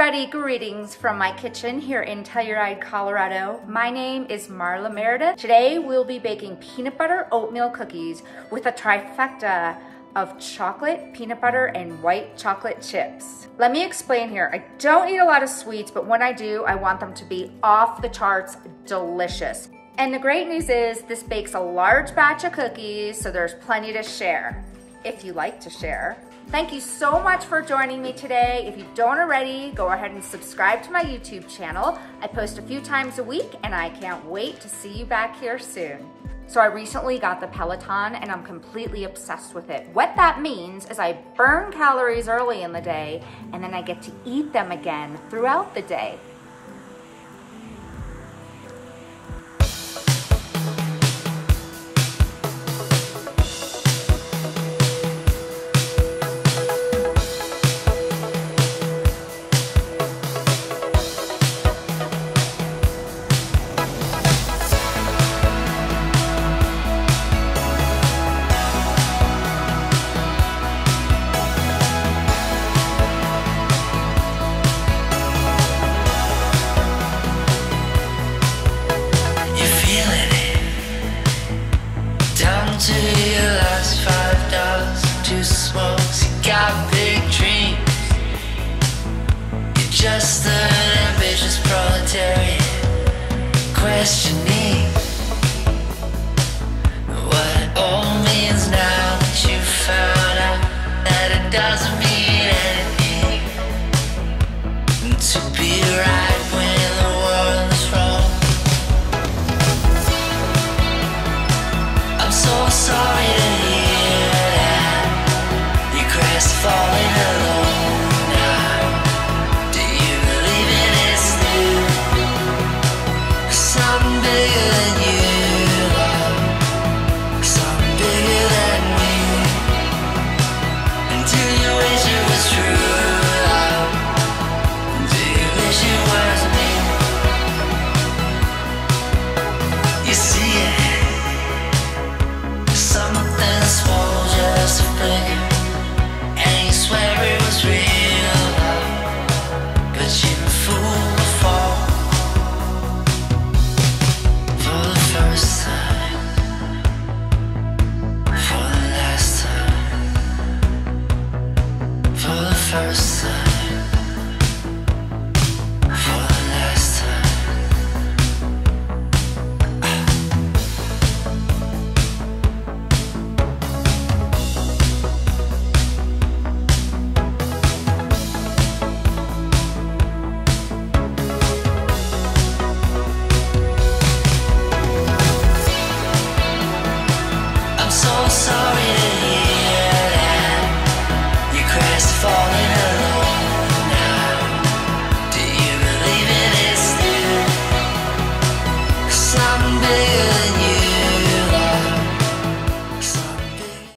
everybody, greetings from my kitchen here in Telluride, Colorado. My name is Marla Meridith. Today we'll be baking peanut butter oatmeal cookies with a trifecta of chocolate, peanut butter, and white chocolate chips. Let me explain here. I don't eat a lot of sweets, but when I do, I want them to be off the charts delicious. And the great news is this bakes a large batch of cookies, so there's plenty to share, if you like to share. Thank you so much for joining me today. If you don't already, go ahead and subscribe to my YouTube channel. I post a few times a week and I can't wait to see you back here soon. So I recently got the Peloton and I'm completely obsessed with it. What that means is I burn calories early in the day and then I get to eat them again throughout the day. To your last $5 to smokes, you got big dreams. You're just an ambitious proletariat, questioning what it all means now that you found out that it doesn't mean anything to be right.